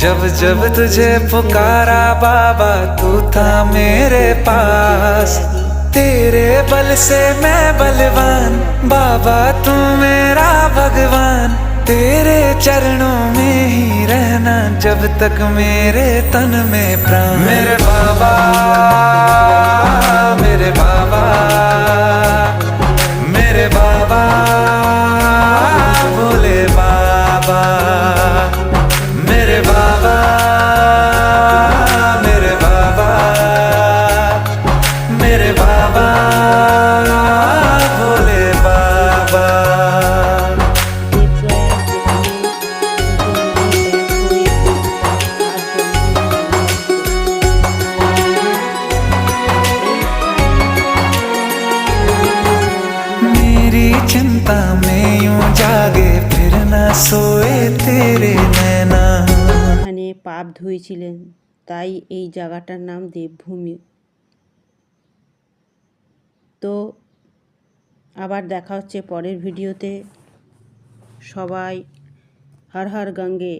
जब जब तुझे पुकारा बाबा तू था मेरे पास। तेरे बल से मैं बलवान बाबा तू मेरा भगवान। तेरे चरणों में ही रहना जब तक मेरे तन में प्राण। मेरे बाबा मेरे बाबा मेरे बाबा भोले बाबा। मेरे बाबा मेरे बाबा मेरे बाबा भोले बाबा। मेरी चिंता में यूं जागे फिर ना सोए तेरे नैना। এখানে পাপ ধুয়েছিলেন, তাই এই জায়গাটার নাম দেবভূমি। তো আবার দেখা হচ্ছে পরের ভিডিওতে। সবাই হর হর গঙ্গে।